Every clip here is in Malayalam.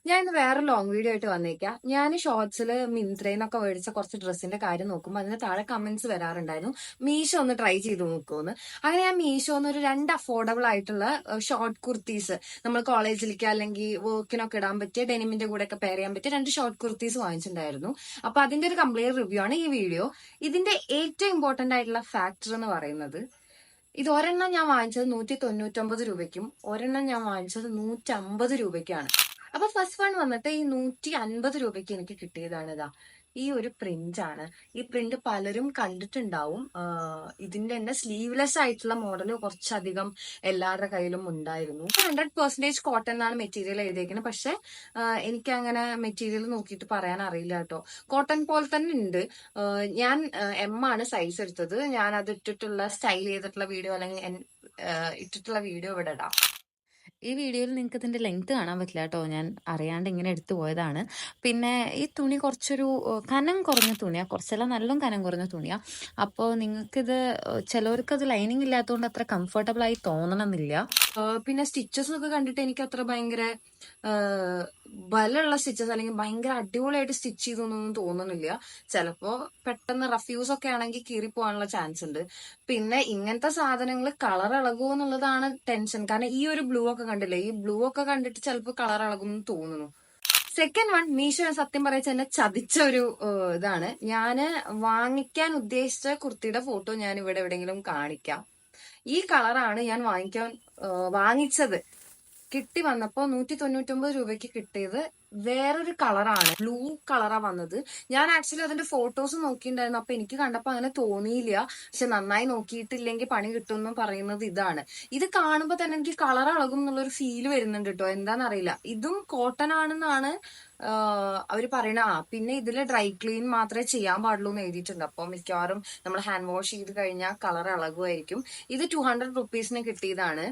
ഞാൻ ഇന്ന് വേറെ ലോങ് വീഡിയോ ആയിട്ട് വന്നേക്കാം. ഞാൻ ഷോർട്സിൽ മിന്ത്രയിന്നൊക്കെ മേടിച്ച കുറച്ച് ഡ്രസ്സിന്റെ കാര്യം നോക്കുമ്പോൾ അതിന് താഴെ കമന്റ്സ് വരാറുണ്ടായിരുന്നു, മീഷോ ഒന്ന് ട്രൈ ചെയ്ത് നോക്കുമെന്ന്. അങ്ങനെ ഞാൻ മീഷോന്ന് ഒരു 2 അഫോർഡബിൾ ആയിട്ടുള്ള ഷോർട്ട് കുർത്തീസ്, നമ്മൾ കോളേജിലേക്ക് അല്ലെങ്കിൽ വർക്കിനൊക്കെ ഇടാൻ പറ്റിയ ഡെനിമിന്റെ കൂടെ ഒക്കെ പെയർ ചെയ്യാൻ പറ്റിയ 2 ഷോർട്ട് കുർത്തീസ് വാങ്ങിച്ചിട്ടുണ്ടായിരുന്നു. അപ്പൊ അതിന്റെ ഒരു കംപ്ലീറ്റ് റിവ്യൂ ആണ് ഈ വീഡിയോ. ഇതിന്റെ ഏറ്റവും ഇമ്പോർട്ടന്റ് ആയിട്ടുള്ള ഫാക്ടർ എന്ന് പറയുന്നത്, ഇത് ഒരെണ്ണം ഞാൻ വാങ്ങിച്ചത് 199 രൂപയ്ക്കും ഒരെണ്ണം ഞാൻ വാങ്ങിച്ചത് 150 രൂപയ്ക്കാണ്. അപ്പൊ ഫസ്റ്റ് വൺ വന്നിട്ട് ഈ 150 രൂപയ്ക്ക് എനിക്ക് കിട്ടിയതാണ്. ഇതാ ഈ ഒരു പ്രിന്റ് ആണ്. ഈ പ്രിന്റ് പലരും കണ്ടിട്ടുണ്ടാവും. ഇതിന്റെ തന്നെ സ്ലീവ്ലെസ് ആയിട്ടുള്ള മോഡൽ കുറച്ചധികം എല്ലാവരുടെ കയ്യിലും ഉണ്ടായിരുന്നു. 100% കോട്ടൺ എന്നാണ് മെറ്റീരിയൽ എഴുതിയേക്കുന്നത്. പക്ഷെ എനിക്ക് അങ്ങനെ മെറ്റീരിയൽ നോക്കിയിട്ട് പറയാൻ അറിയില്ല കേട്ടോ. കോട്ടൺ പോലെ തന്നെ ഉണ്ട്. ഞാൻ എം ആണ് സൈസ് എടുത്തത്. ഞാൻ അത് ഇട്ടിട്ടുള്ള സ്റ്റൈൽ ചെയ്തിട്ടുള്ള വീഡിയോ അല്ലെങ്കിൽ ഇട്ടിട്ടുള്ള വീഡിയോ ഇവിടെ ഇടാം. ഈ വീഡിയോയിൽ നിങ്ങൾക്ക് ഇതിന്റെ ലെങ്ത് കാണാൻ പറ്റില്ല കേട്ടോ. ഞാൻ അറിയാണ്ട് ഇങ്ങനെ എടുത്തു പോയതാണ്. പിന്നെ ഈ തുണി കുറച്ചൊരു കനം കുറഞ്ഞ തുണിയാണ്, കുറച്ചെല്ലാം നല്ല കനം കുറഞ്ഞ തുണിയാണ്. അപ്പോൾ നിങ്ങൾക്കിത് ചിലവർക്കത് ലൈനിങ് ഇല്ലാത്തതുകൊണ്ട് അത്ര കംഫർട്ടബിൾ ആയി തോന്നണമെന്നില്ല. പിന്നെ സ്റ്റിച്ചസ് ഒക്കെ കണ്ടിട്ട് എനിക്ക് അത്ര ഭയങ്കര ബലമുള്ള സ്റ്റിച്ചസ് അല്ലെങ്കിൽ ഭയങ്കര അടിപൊളിയായിട്ട് സ്റ്റിച്ച് ചെയ്തൊന്നും തോന്നുന്നില്ല. ചിലപ്പോ പെട്ടെന്ന് റഫ്യൂസ് ഒക്കെ ആണെങ്കിൽ കീറി പോകാനുള്ള ചാൻസ് ഉണ്ട്. പിന്നെ ഇങ്ങനത്തെ സാധനങ്ങൾ കളർ ഇളകുമോ എന്നുള്ളതാണ് ടെൻഷൻ. കാരണം ഈ ഒരു ബ്ലൂ ഒക്കെ കണ്ടില്ലേ, ഈ ബ്ലൂ ഒക്കെ കണ്ടിട്ട് ചിലപ്പോൾ കളർ ഇളകും എന്ന് തോന്നുന്നു. സെക്കൻഡ് വൺ, മീഷോ സത്യം പറയിച്ച എന്നെ ചതിച്ച ഒരു ഇതാണ്. ഞാന് വാങ്ങിക്കാൻ ഉദ്ദേശിച്ച കുർത്തിയുടെ ഫോട്ടോ ഞാൻ ഇവിടെ എവിടെയെങ്കിലും കാണിക്കാം. ഈ കളറാണ് ഞാൻ വാങ്ങിച്ചത്. കിട്ടി വന്നപ്പോ 199 രൂപയ്ക്ക് കിട്ടിയത് വേറൊരു കളറാണ്, ബ്ലൂ കളറാ വന്നത്. ഞാൻ ആക്ച്വലി അതിന്റെ ഫോട്ടോസ് നോക്കിയിട്ടുണ്ടായിരുന്നു. അപ്പൊ എനിക്ക് കണ്ടപ്പോ അങ്ങനെ തോന്നിയില്ല. പക്ഷെ നന്നായി നോക്കിയിട്ടില്ലെങ്കിൽ പണി കിട്ടുമെന്നും പറയുന്നത് ഇതാണ്. ഇത് കാണുമ്പോ തന്നെ എനിക്ക് കളർ ഇളകും എന്നുള്ളൊരു ഫീല് വരുന്നുണ്ട് കേട്ടോ. എന്താണെന്നറിയില്ല. ഇതും കോട്ടൺ ആണെന്നാണ് അവര് പറയണ. പിന്നെ ഇതില് ഡ്രൈ ക്ലീൻ മാത്രമേ ചെയ്യാൻ പാടുള്ളൂ എന്ന് എഴുതിയിട്ടുണ്ട്. അപ്പൊ മിക്കവാറും നമ്മൾ ഹാൻഡ് വാഷ് ചെയ്ത് കഴിഞ്ഞാൽ കളർ ഇളകുമായിരിക്കും. ഇത് 200 റുപ്പീസിന് കിട്ടിയതാണ്.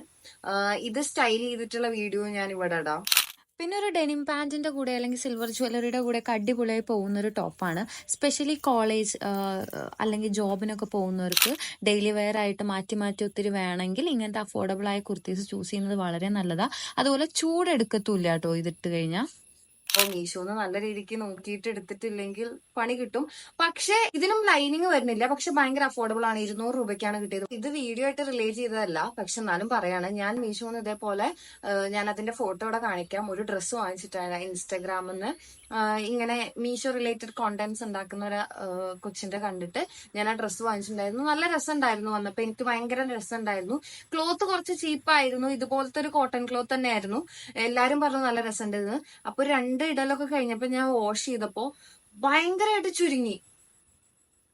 ഇത് സ്റ്റൈൽ ചെയ്തിട്ടുള്ള വീഡിയോ ഞാൻ ഇവിടെ ഇടാം. പിന്നെ ഒരു ഡെനിം പാൻറ്റിന്റെ കൂടെ അല്ലെങ്കിൽ സിൽവർ ജ്വല്ലറിയുടെ കൂടെ ഒക്കെ അടിപൊളിയായി പോകുന്ന ഒരു ടോപ്പാണ്. സ്പെഷ്യലി കോളേജ് അല്ലെങ്കിൽ ജോബിനൊക്കെ പോകുന്നവർക്ക് ഡെയിലി വെയർ ആയിട്ട് മാറ്റി മാറ്റി ഒത്തിരി വേണമെങ്കിൽ ഇങ്ങനത്തെ അഫോർഡബിൾ ആയ കുർത്തീസ് ചൂസ് ചെയ്യുന്നത് വളരെ നല്ലതാണ്. അതുപോലെ ചൂടെടുക്കത്തുമില്ല കേട്ടോ ഇതിട്ട് കഴിഞ്ഞാൽ. അപ്പോൾ മീഷോന്ന് നല്ല രീതിക്ക് നോക്കിയിട്ട് എടുത്തിട്ടില്ലെങ്കിൽ പണി കിട്ടും. പക്ഷെ ഇതിനും ലൈനിങ് വരുന്നില്ല. പക്ഷെ ഭയങ്കര അഫോർഡബിൾ ആണ്. 200 രൂപയ്ക്കാണ് കിട്ടിയത്. ഇത് വീഡിയോ ആയിട്ട് റിലേറ്റ് ചെയ്തതല്ല, പക്ഷെ എന്നാലും പറയാണ്. ഞാൻ മീഷോന്ന് ഇതേപോലെ ഞാൻ അതിന്റെ ഫോട്ടോ ഇവിടെ കാണിക്കാം. ഒരു ഡ്രസ്സ് വാങ്ങിച്ചിട്ടാണ് ഇൻസ്റ്റാഗ്രാമിൽ നിന്ന്. ഇങ്ങനെ മീഷോ റിലേറ്റഡ് കോണ്ടന്റ്സ് ഉണ്ടാക്കുന്ന ഒരു കൊച്ചിന്റെ കണ്ടിട്ട് ഞാൻ ആ ഡ്രസ്സ് വാങ്ങിച്ചിട്ടുണ്ടായിരുന്നു. നല്ല രസമുണ്ടായിരുന്നു. വന്നപ്പോ എനിക്ക് ഭയങ്കര രസമുണ്ടായിരുന്നു. ക്ലോത്ത് കുറച്ച് ചീപ്പായിരുന്നു. ഇതുപോലത്തെ ഒരു കോട്ടൺ ക്ലോത്ത് തന്നെയായിരുന്നു. എല്ലാരും പറഞ്ഞു നല്ല രസമുണ്ടെന്ന്. അപ്പൊ 2 ഇടലൊക്കെ കഴിഞ്ഞപ്പോ ഞാൻ വാഷ് ചെയ്തപ്പോ ഭയങ്കരമായിട്ട് ചുരുങ്ങി.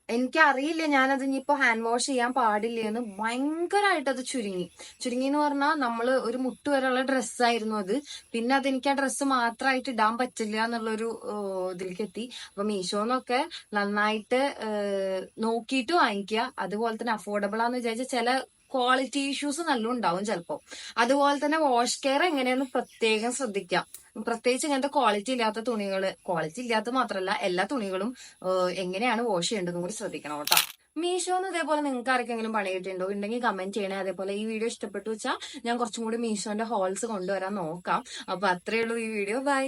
എനിക്കറിയില്ല ഞാനത് ഇനിയിപ്പോ ഹാൻഡ് വാഷ് ചെയ്യാൻ പാടില്ലെന്ന്. ഭയങ്കരമായിട്ട് അത് ചുരുങ്ങി എന്ന് പറഞ്ഞാൽ നമ്മള് ഒരു മുട്ട് വരെയുള്ള ഡ്രസ്സായിരുന്നു അത്. പിന്നെ അതെനിക്ക് ആ ഡ്രസ്സ് മാത്രമായിട്ട് ഇടാൻ പറ്റില്ല എന്നുള്ളൊരു ഇതിലേക്ക് എത്തി. അപ്പൊ മീഷോന്നൊക്കെ നന്നായിട്ട് നോക്കിയിട്ട് വാങ്ങിക്കുക. അതുപോലെ തന്നെ അഫോർഡബിൾ ആന്ന് വിചാരിച്ച ചില ക്വാളിറ്റി ഇഷ്യൂസ് നല്ല ഉണ്ടാവും ചിലപ്പോ. അതുപോലെ തന്നെ വാഷ് കെയർ എങ്ങനെയാന്ന് പ്രത്യേകം ശ്രദ്ധിക്കാം. പ്രത്യേകിച്ച് ഇങ്ങനത്തെ ക്വാളിറ്റി ഇല്ലാത്ത തുണികള്, ക്വാളിറ്റി ഇല്ലാത്ത മാത്രമല്ല എല്ലാ തുണികളും എങ്ങനെയാണ് വാഷ് ചെയ്യേണ്ടതും കൂടി ശ്രദ്ധിക്കണം കേട്ടോ. മീഷോന്ന് ഇതേപോലെ നിങ്ങൾക്ക് ആർക്കെങ്കിലും പണി കിട്ടിയിട്ടുണ്ടോ ഉണ്ടെങ്കിൽ കമന്റ് ചെയ്യണേ. അതേപോലെ ഈ വീഡിയോ ഇഷ്ടപ്പെട്ടു വെച്ചാൽ ഞാൻ കുറച്ചും കൂടി മീഷോന്റെ ഹോൾസ് കൊണ്ടുവരാൻ നോക്കാം. അപ്പൊ അത്രയേ ഉള്ളൂ ഈ വീഡിയോ. ബൈ.